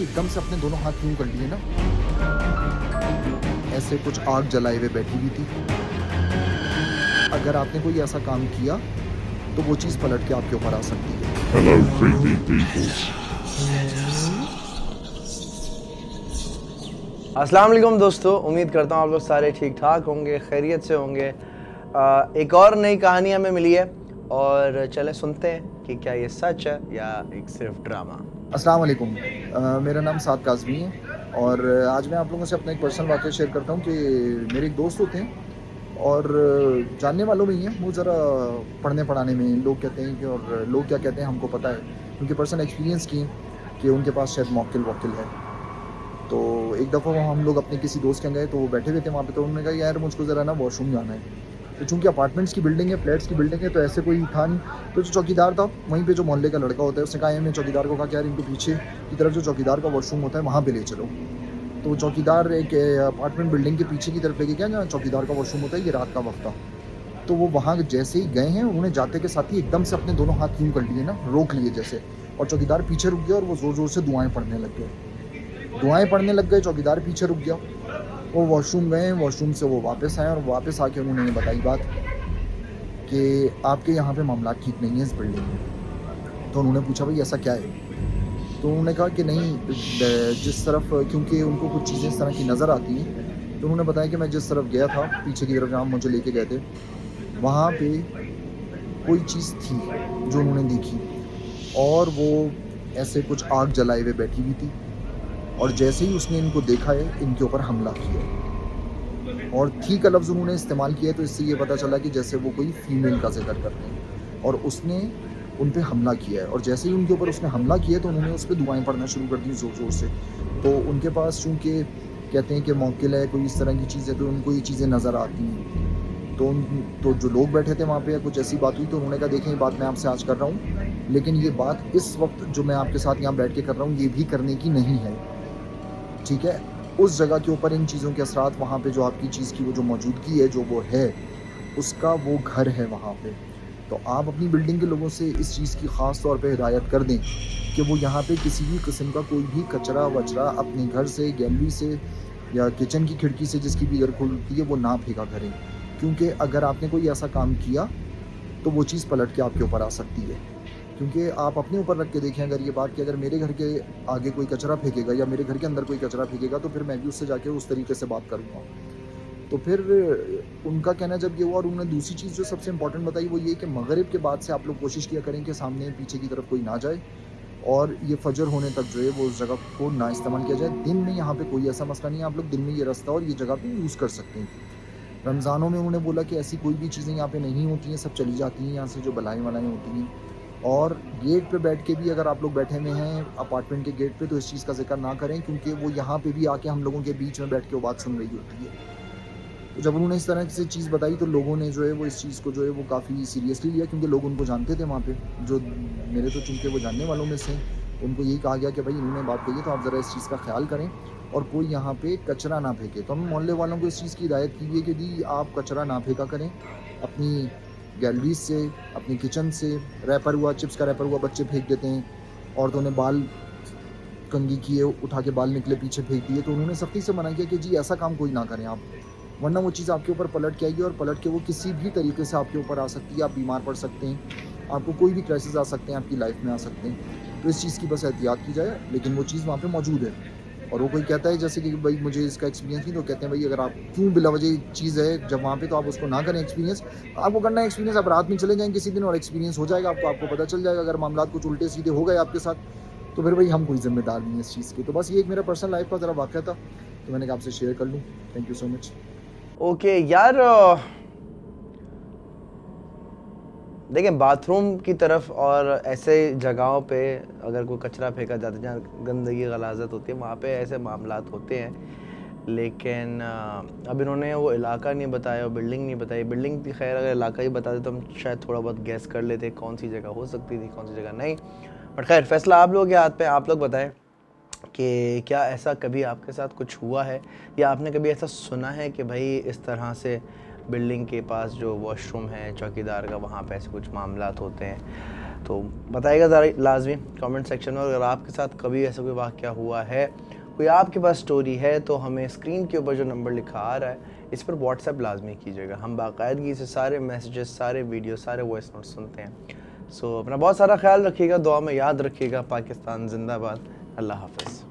एकदम से अपने दोनों हाथ यूं कर लिए ना, ऐसे कुछ आग जलाए हुए बैठी हुई थी। अगर आपने कोई ऐसा काम किया तो वो चीज़ पलट के आपके ऊपर आ सकती है। Hello, creepy people. अस्सलाम वालेकुम दोस्तों, उम्मीद करता हूँ आप लोग सारे ठीक ठाक होंगे, खैरियत से होंगे। एक और नई कहानी हमें मिली है और चले सुनते हैं कि क्या ये सच है या एक सिर्फ ड्रामा। अस्सलाम वालेकुम। मेरा नाम साद काज़मी है और आज मैं आप लोगों से अपना एक पर्सनल वाक़या शेयर करता हूँ कि मेरे एक दोस्त होते हैं और जानने वालों में ही हैं वो, ज़रा पढ़ने पढ़ाने में लोग कहते हैं कि, और लोग क्या कहते हैं हमको पता है क्योंकि पर्सनल एक्सपीरियंस किए कि उनके पास शायद मौक्किल है। तो एक दफ़ा हम लोग अपने किसी दोस्त के यहाँ गए तो वो बैठे हुए थे वहाँ पे, तो उन्होंने कहा यार मुझको ज़रा ना वॉशरूम जाना है। तो चूँकि अपार्टमेंट्स की बिल्डिंग है, फ्लैट्स की बिल्डिंग है, तो ऐसे कोई था नहीं। तो जो चौकीदार था वहीं पे, जो मोहल्ले का लड़का होता है, उसने कहा यार, मैं चौकीदार को कहा कि यार इनको पीछे की तरफ जो चौकीदार का वॉशरूम होता है वहाँ पे ले चलो। तो वो चौकीदार एक अपार्टमेंट बिल्डिंग के पीछे की तरफ लेके गया जहाँ चौकीदार का वॉशरूम होता है। ये रात का वक्त था। तो वो वहाँ जैसे ही गए हैं, उन्होंने जाते के साथ ही एकदम से अपने दोनों हाथ यूँ कर लिए ना, रोक लिए जैसे, और चौकीदार पीछे रुक गया और वो ज़ोर ज़ोर से दुआएँ पड़ने लग गए। दुआएँ पड़ने लग गए, चौकीदार पीछे रुक गया। वो वॉशरूम गए, वॉशरूम से वो वापस आए और वापस आके उन्होंने ये बताई बात कि आपके यहाँ पे मामला ठीक नहीं है इस बिल्डिंग में। तो उन्होंने पूछा भाई ऐसा क्या है? तो उन्होंने कहा कि नहीं, जिस तरफ, क्योंकि उनको कुछ चीज़ें इस तरह की नज़र आती हैं, तो उन्होंने बताया कि मैं जिस तरफ गया था, पीछे की तरफ जहाँ मुझे लेके गए थे, वहाँ पे कोई चीज़ थी जो उन्होंने देखी और वो ऐसे कुछ आग जलाए हुए बैठी हुई थी और जैसे ही उसने इनको देखा है, इनके ऊपर हमला किया है। और थी का लफ्ज़ उन्होंने इस्तेमाल किया है, तो इससे ये पता चला कि जैसे वो कोई फ़ीमेल का ज़िक्र करते हैं और उसने उन पे हमला किया है। और जैसे ही उनके ऊपर उसने हमला किया तो उन्होंने उस पे दुआएँ पढ़ना शुरू कर दी ज़ोर-ज़ोर से। तो उनके पास चूँकि कहते हैं कि मौक्किल है, कोई इस तरह की चीज़ है, तो उनको ये चीज़ें नज़र आती हैं। तो जो लोग बैठे थे वहाँ पे, कुछ ऐसी बात हुई तो उन्होंने कहा देखें, ये बात मैं आपसे आज कर रहा हूँ, लेकिन ये बात इस वक्त जो मैं आपके साथ यहाँ बैठ के कर रहा हूँ, ये भी करने की नहीं है, ठीक है? उस जगह के ऊपर इन चीज़ों के असरात, वहाँ पे जो आपकी चीज़ की वो जो मौजूदगी है, जो वो है, उसका वो घर है वहाँ पे। तो आप अपनी बिल्डिंग के लोगों से इस चीज़ की ख़ास तौर पे हिदायत कर दें कि वो यहाँ पे किसी भी किस्म का कोई भी कचरा-वचरा अपने घर से, गैलरी से या किचन की खिड़की से, जिसकी भी घर खुलती है, वो ना फेंका करें। क्योंकि अगर आपने कोई ऐसा काम किया तो वो चीज़ पलट के आपके ऊपर आ सकती है। क्योंकि आप अपने ऊपर रख के देखें अगर ये बात, कि अगर मेरे घर के आगे कोई कचरा फेंकेगा या मेरे घर के अंदर कोई कचरा फेंकेगा, तो फिर मैं भी उससे जाके उस तरीके से बात करूँगा। तो फिर उनका कहना जब ये हुआ, और उन्होंने दूसरी चीज़ जो सबसे इम्पोर्टेंट बताई वो ये कि मगरिब के बाद से आप लोग कोशिश किया करें कि सामने पीछे की तरफ कोई ना जाए और ये फजर होने तक जो है वो उस जगह को ना इस्तेमाल किया जाए। दिन में यहाँ पे कोई ऐसा मसला नहीं है, आप लोग दिन में ये रास्ता और ये जगह पे यूज़ कर सकते हैं। रमज़ानों में उन्होंने बोला कि ऐसी कोई भी चीज़ें यहाँ पे नहीं होती हैं, सब चली जाती हैं यहाँ से, जो बलाएँ-वलाएँ होती हैं। और गेट पे बैठ के भी अगर आप लोग बैठे हुए हैं अपार्टमेंट के गेट पे, तो इस चीज़ का ज़िक्र ना करें, क्योंकि वो यहाँ पे भी आके हम लोगों के बीच में बैठ के वो बात सुन रही होती है। तो जब उन्होंने इस तरह से चीज़ बताई तो लोगों ने जो है वो इस चीज़ को जो है वो काफ़ी सीरियसली लिया, क्योंकि लोग उनको जानते थे वहाँ पे, जो मेरे तो चूँकि वो जानने वालों में से हैं, तो उनको यही कहा गया कि भाई इन्होंने बात कही है तो आप ज़रा इस चीज़ का ख़्याल करें और कोई यहाँ पे कचरा ना फेंके। तो हम मोहल्ले वालों को इस चीज़ की हिदायत की है कि जी आप कचरा ना फेंका करें। अपनी गैलरीज़ से, अपनी किचन से, रैपर हुआ, चिप्स का रैपर हुआ, बच्चे फेंक देते हैं। औरतों ने बाल कंघी किए, उठा के बाल निकले पीछे फेंक दिए, तो उन्होंने सख्ती से मना किया कि जी ऐसा काम कोई ना करें आप, वरना वो चीज़ आपके ऊपर पलट के आएगी और पलट के वो किसी भी तरीके से आपके ऊपर आ सकती है। आप बीमार पड़ सकते हैं, आपको कोई भी क्राइसिस आ सकते हैं, आपकी लाइफ में आ सकते हैं। तो इस चीज़ की बस एहतियात की जाए, लेकिन वो चीज़ वहाँ पे मौजूद है। और वो कोई कहता है जैसे कि भाई मुझे इसका एक्सपीरियंस नहीं, तो कहते हैं भाई अगर आप क्यों बिलावजह चीज़ है जब वहाँ पे, तो आप उसको ना करें एक्सपीरियंस। आपको करना है एक्सपीरियंस, आप रात में चले जाएँ किसी दिन और एक्सपीरियंस हो जाएगा आपको, आपको पता चल जाएगा। अगर मामलात कुछ उल्टे-सीधे हो गए आपके साथ, तो फिर भाई हम कोई ज़िम्मेदार नहीं है इस चीज़ के। तो बस ये एक मेरा पर्सनल लाइफ़ का ज़रा वाक़या था, तो मैंने कहा आपसे शेयर कर लूँ। Thank you so much. Okay यार, देखें बाथरूम की तरफ और ऐसे जगहों पे अगर कोई कचरा फेंका जाता है जहाँ गंदगी गलाजत होती है, वहाँ पे ऐसे मामलात होते हैं। लेकिन अब इन्होंने वो इलाका नहीं बताया और बिल्डिंग नहीं बताई। बिल्डिंग भी खैर अगर इलाका ही बता दे तो हम शायद थोड़ा बहुत गैस कर लेते कौन सी जगह हो सकती थी, कौन सी जगह नहीं। बट खैर फैसला आप लोगों के हाथ पे। आप लोग बताएं कि क्या ऐसा कभी आपके साथ कुछ हुआ है या आपने कभी ऐसा सुना है कि भाई इस तरह से बिल्डिंग के पास जो वॉशरूम है चौकीदार का, वहाँ पे ऐसे कुछ मामलात होते हैं। तो बताइएगा ज़रा लाजमी कमेंट सेक्शन में। अगर आपके साथ कभी ऐसा कोई वाक़या हुआ है, कोई आपके पास स्टोरी है, तो हमें स्क्रीन के ऊपर जो नंबर लिखा आ रहा है इस पर व्हाट्सएप लाजमी कीजिएगा। हम बाकायदगी से सारे मैसेजेस, सारे वीडियो, सारे वॉइस नोट सुनते हैं। सो अपना बहुत सारा ख्याल रखिएगा, दुआ में याद रखिएगा। पाकिस्तान जिंदाबाद। अल्लाह हाफ़िज़।